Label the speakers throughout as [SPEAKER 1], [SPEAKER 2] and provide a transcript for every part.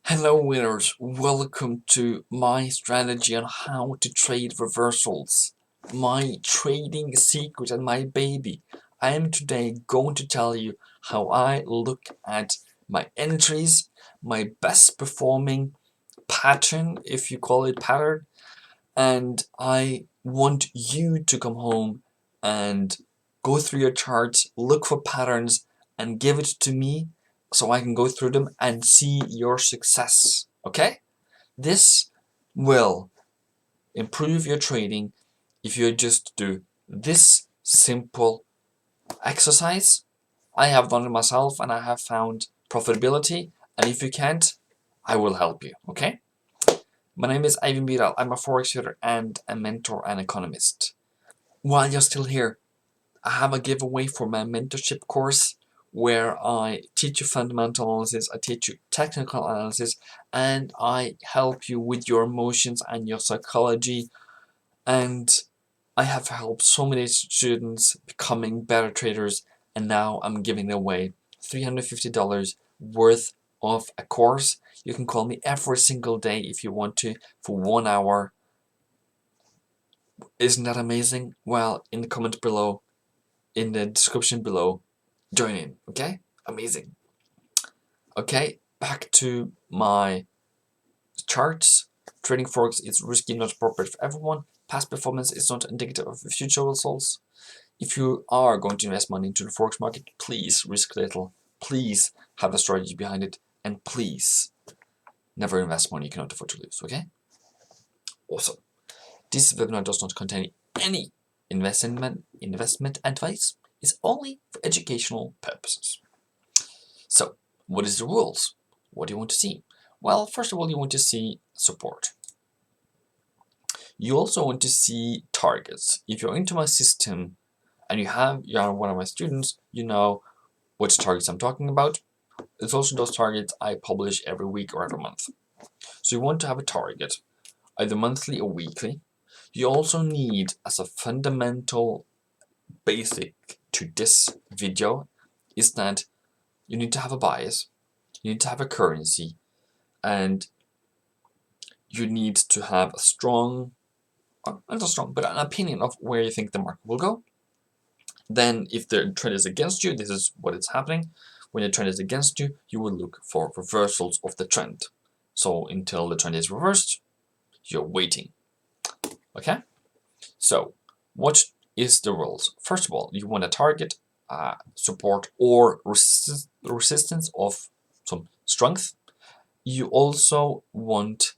[SPEAKER 1] Hello winners, welcome to my strategy on how to trade reversals. My trading secret and my baby. I am today going to tell you how I look at my entries, my best performing pattern, if you call it pattern, and I want you to come home and go through your charts, look for patterns, and give it to me so I can go through them and see your success. Okay? This will improve your trading if you just do this simple exercise. I have done it myself and I have found profitability, and if you can't, I will help you. Okay? My name is Ewinningstrategy. I'm a Forex trader and a mentor and economist. While you're still here, I have a giveaway for my mentorship course where I teach you fundamental analysis, I teach you technical analysis, and I help you with your emotions and your psychology. And I have helped so many students becoming better traders, and now I'm giving away $350 worth of a course. You can call me every single day if you want to for 1 hour. Isn't that amazing? Well, in the comment below, in the description below, join in, okay? Amazing. Okay, back to my charts. Trading Forex is risky, not appropriate for everyone. Past performance is not indicative of future results. If you are going to invest money into the Forex market, please risk little. Please have a strategy behind it. And please never invest money you cannot afford to lose, okay? Awesome. This webinar does not contain any investment advice. It's only for educational purposes. So, what is the rules? What do you want to see? Well, first of all, you want to see support. You also want to see targets. If you're into my system and you are one of my students, you know which targets I'm talking about. It's also those targets I publish every week or every month. So you want to have a target, either monthly or weekly. You also need, as a fundamental basic to this video, is that you need to have a bias, you need to have a currency, and you need to have a strong, not strong, but an opinion of where you think the market will go. Then if the trend is against you, this is what is happening. When the trend is against you, you will look for reversals of the trend. So until the trend is reversed, you're waiting. Okay? So what is the rules? First of all, you want to target support or resistance of some strength. You also want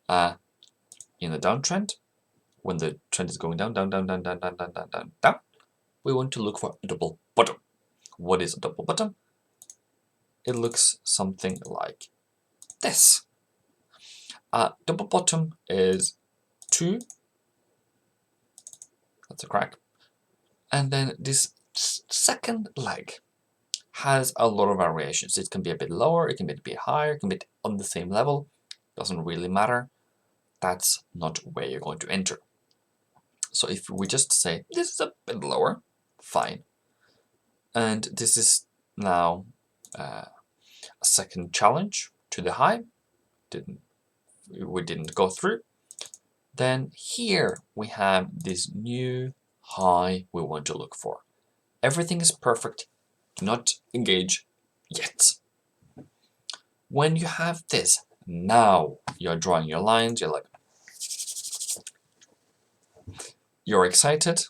[SPEAKER 1] in the downtrend, when the trend is going down, we want to look for a double bottom. What is a double bottom? It looks something like this. A double bottom is 2, that's a crack, and then this second leg has a lot of variations. It can be a bit lower, it can be a bit higher, it can be on the same level, doesn't really matter. That's not where you're going to enter. So if we just say this is a bit lower, fine. And this is now a second challenge to the high. We didn't go through. Then here we have this new high we want to look for. Everything is perfect. Do not engage yet. When you have this, now you're drawing your lines. You're excited.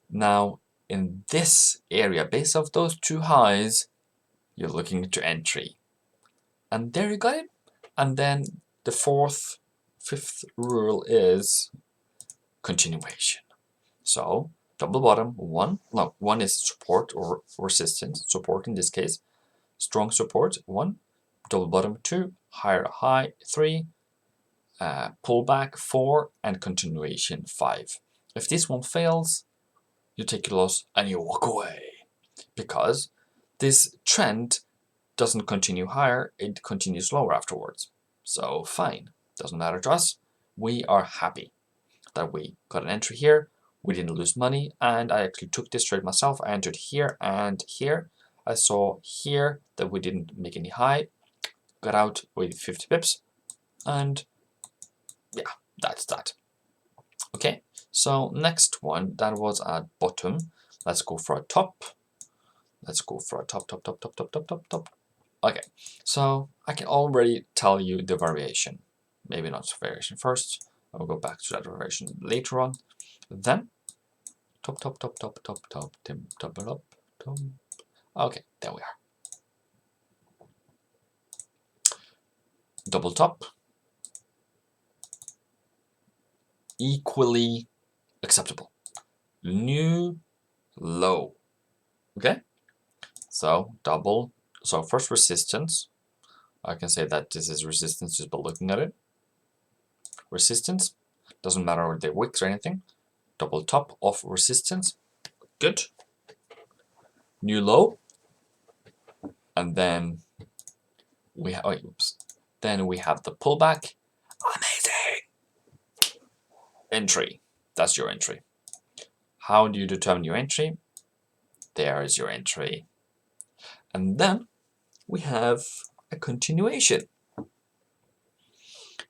[SPEAKER 1] Now in this area, based off those two highs, you're looking to entry. And there you got it. And then the fifth rule is continuation. So double bottom, one is support or resistance, support in this case, strong support, 1, double bottom, 2, higher high, 3, pullback, 4, and continuation, 5. If this one fails, you take your loss and you walk away, because this trend doesn't continue higher, it continues lower afterwards. So fine, doesn't matter to us. We are happy that we got an entry here, we didn't lose money, and I actually took this trade myself. I entered here and here. I saw here that we didn't make any high. got out with 50 pips, and yeah, that's that. Okay, so next one, that was at bottom. Let's go for a top. Let's go for a top. Okay, so I can already tell you the variation. Maybe not variation first. I'll go back to that variation later on. Then top. Okay, there we are. Double top. Equally acceptable. New low. Okay, so double. So first resistance. I can say that this is resistance just by looking at it. Resistance, doesn't matter the wicks or anything. Double top of resistance, good. New low, and then we have then we have the pullback. Amazing. Entry. That's your entry. How do you determine your entry? There is your entry. And then we have a continuation.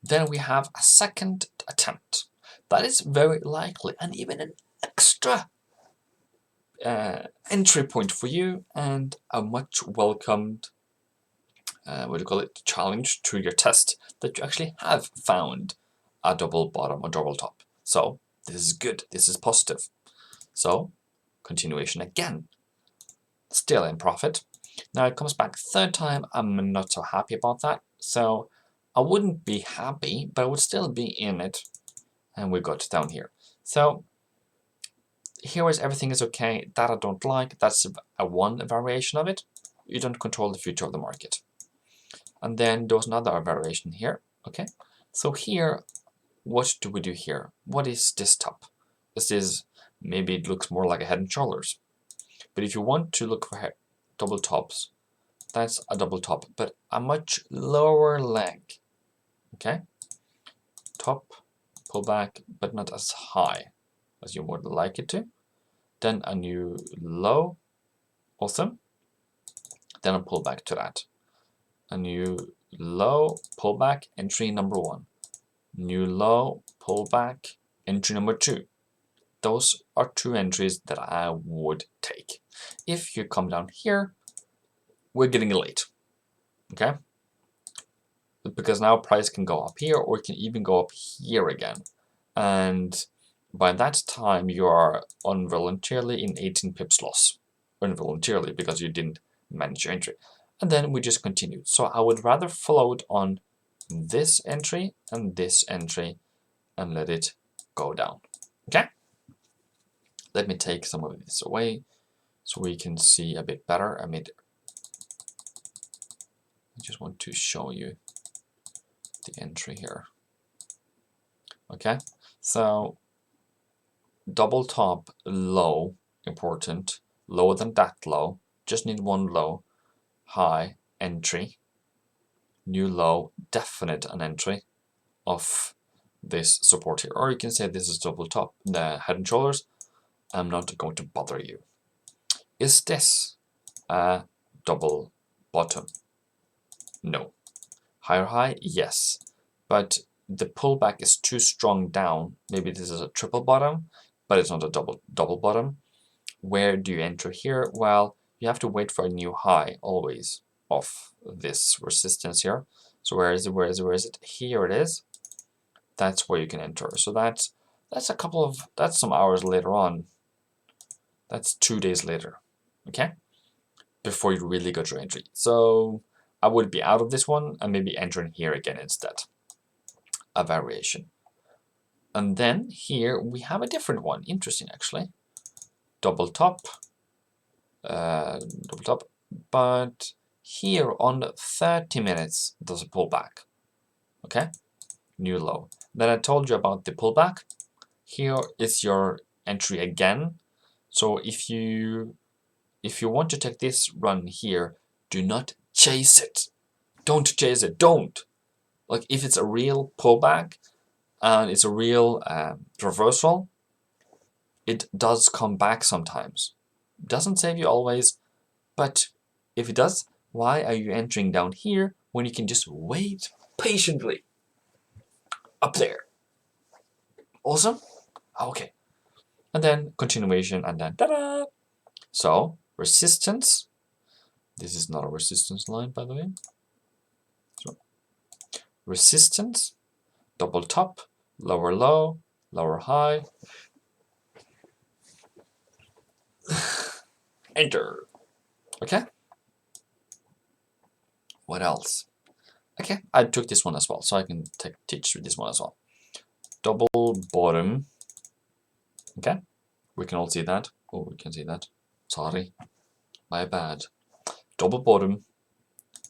[SPEAKER 1] Then we have a second attempt. That is very likely, and even an extra entry point for you, and a much welcomed challenge to your test, that you actually have found a double bottom or double top. So this is good, this is positive. So continuation again, still in profit. Now it comes back third time. I'm not so happy about that, so I wouldn't be happy, but I would still be in it. And we got down here. So here is everything is okay. That I don't like. That's a one variation of it. You don't control the future of the market. And then there's another variation here. Okay, so here, what do we do here? What is this top? This is, maybe it looks more like a head and shoulders. But if you want to look for double tops, that's a double top, but a much lower leg. Okay, top, pull back, but not as high as you would like it to. Then a new low, awesome. Then a pullback to that. A new low, pullback, entry number 1. New low, pullback, entry number 2. Those are 2 entries that I would take. If you come down here, we're getting late. Okay? Because now price can go up here, or it can even go up here again. And by that time, you are involuntarily in 18 pips loss. Involuntarily, because you didn't manage your entry. And then we just continued. So I would rather float on this entry and this entry and let it go down. Okay? Let me take some of this away so we can see a bit better. I just want to show you the entry here. Okay, so double top, low, important, lower than that low, just need one low, high, entry, new low, definite an entry of this support here. Or you can say this is double top, the head and shoulders. I'm not going to bother you. Is this a double bottom? No. Higher high? Yes. But the pullback is too strong down. Maybe this is a triple bottom, but it's not a double bottom. Where do you enter here? Well, you have to wait for a new high always of this resistance here. So where is it? Here it is. That's where you can enter. So that's some hours later on. That's 2 days later. Okay? Before you really got your entry. So I would be out of this one and maybe entering here again instead. A variation. And then here we have a different one. Interesting, actually. Double top, but here on 30 minutes there's a pullback. Okay, new low. Then I told you about the pullback. Here is your entry again. So if you want to take this run here, do not chase it. Don't chase it. Don't. Like, if it's a real pullback and it's a real reversal, it does come back sometimes. Doesn't save you always, but if it does, why are you entering down here when you can just wait patiently up there. Awesome? Okay. And then continuation, and then ta-da! So, resistance. This is not a resistance line, by the way. So, resistance, double top, lower low, lower high. Enter. Okay? What else? Okay, I took this one as well, so I can teach you this one as well. Double bottom. Okay, we can all see that. Oh, we can see that. Sorry, my bad. Double bottom,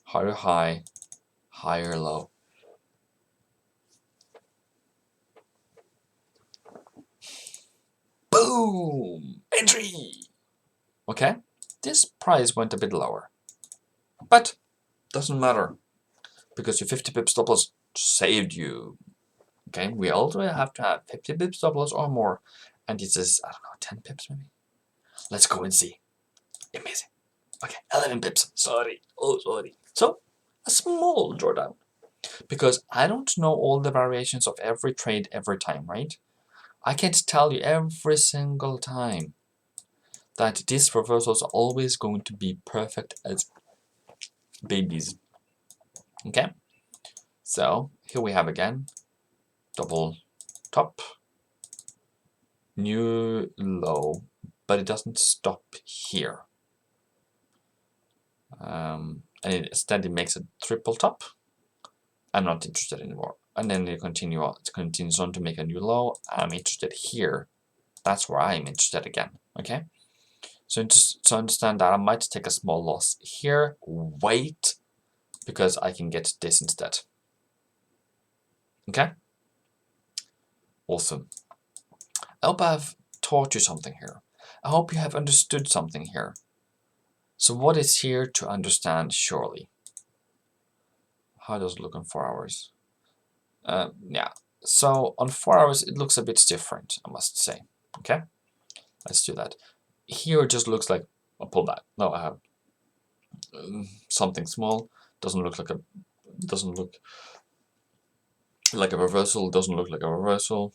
[SPEAKER 1] higher high, higher low. Boom! Entry! Okay, this price went a bit lower, but doesn't matter because your 50 pips stop loss saved you. Okay, we also have to have 50 pips stop loss or more, and it says, I don't know, 10 pips maybe. Let's go and see. Amazing. Okay, 11 pips. Sorry. Oh, sorry. So, a small drawdown. Because I don't know all the variations of every trade every time, right? I can't tell you every single time that these reversals are always going to be perfect as babies. Okay? So, here we have again, double top, new low, but it doesn't stop here. And instead it makes a triple top. I'm not interested anymore. And then it continues on to make a new low. I'm interested here. That's where I'm interested again. Okay. So to understand that, I might take a small loss here. Wait, because I can get this instead. Okay. Awesome. I hope I've taught you something here. I hope you have understood something here. So what is here to understand surely? How does it look on 4 hours? Yeah, so on 4 hours it looks a bit different, I must say. Okay, let's do that. Here it just looks like a pullback. No, I have something small. Doesn't look like a reversal. Doesn't look like a reversal.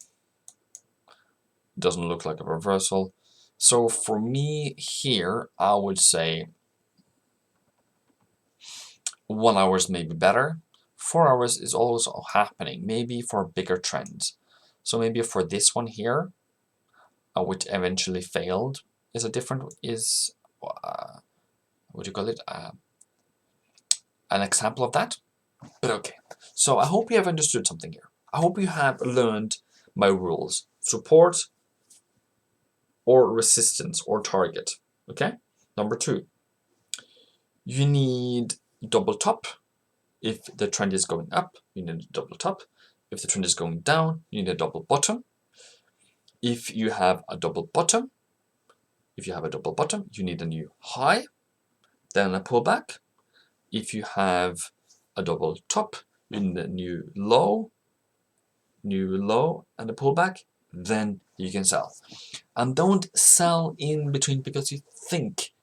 [SPEAKER 1] Doesn't look like a reversal. So for me here, I would say 1 hour is maybe better. 4 hours is also happening, maybe for bigger trends. So maybe for this one here, which eventually failed, is a different, what do you call it? An example of that. But okay, so I hope you have understood something here. I hope you have learned my rules. Support or resistance or target. Okay, number 2. You need double top. If the trend is going up, you need a double top. If the trend is going down, you need a double bottom. If you have a double bottom, you need a new high, then a pullback. If you have a double top, you need a new low, and a pullback, then you can sell. And don't sell in between, because you think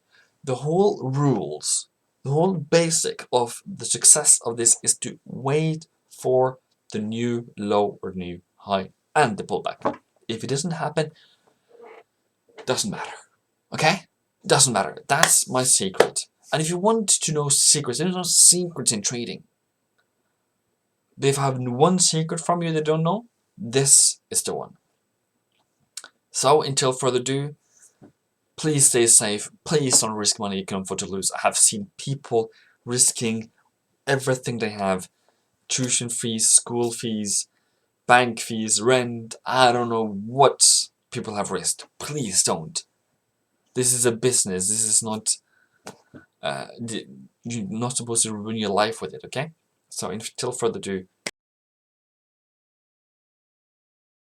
[SPEAKER 1] the whole rules, the whole basic of the success of this is to wait for the new low or new high and the pullback. If it doesn't happen, doesn't matter. Okay? Doesn't matter. That's my secret. And if you want to know secrets, there's no secrets in trading. But if I have one secret from you that don't know, this is the one. So until further ado, please stay safe. Please don't risk money you can afford to lose. I have seen people risking everything they have. Tuition fees, school fees, bank fees, rent. I don't know what people have risked. Please don't. This is a business. This is not... you're not supposed to ruin your life with it, okay? So until further ado,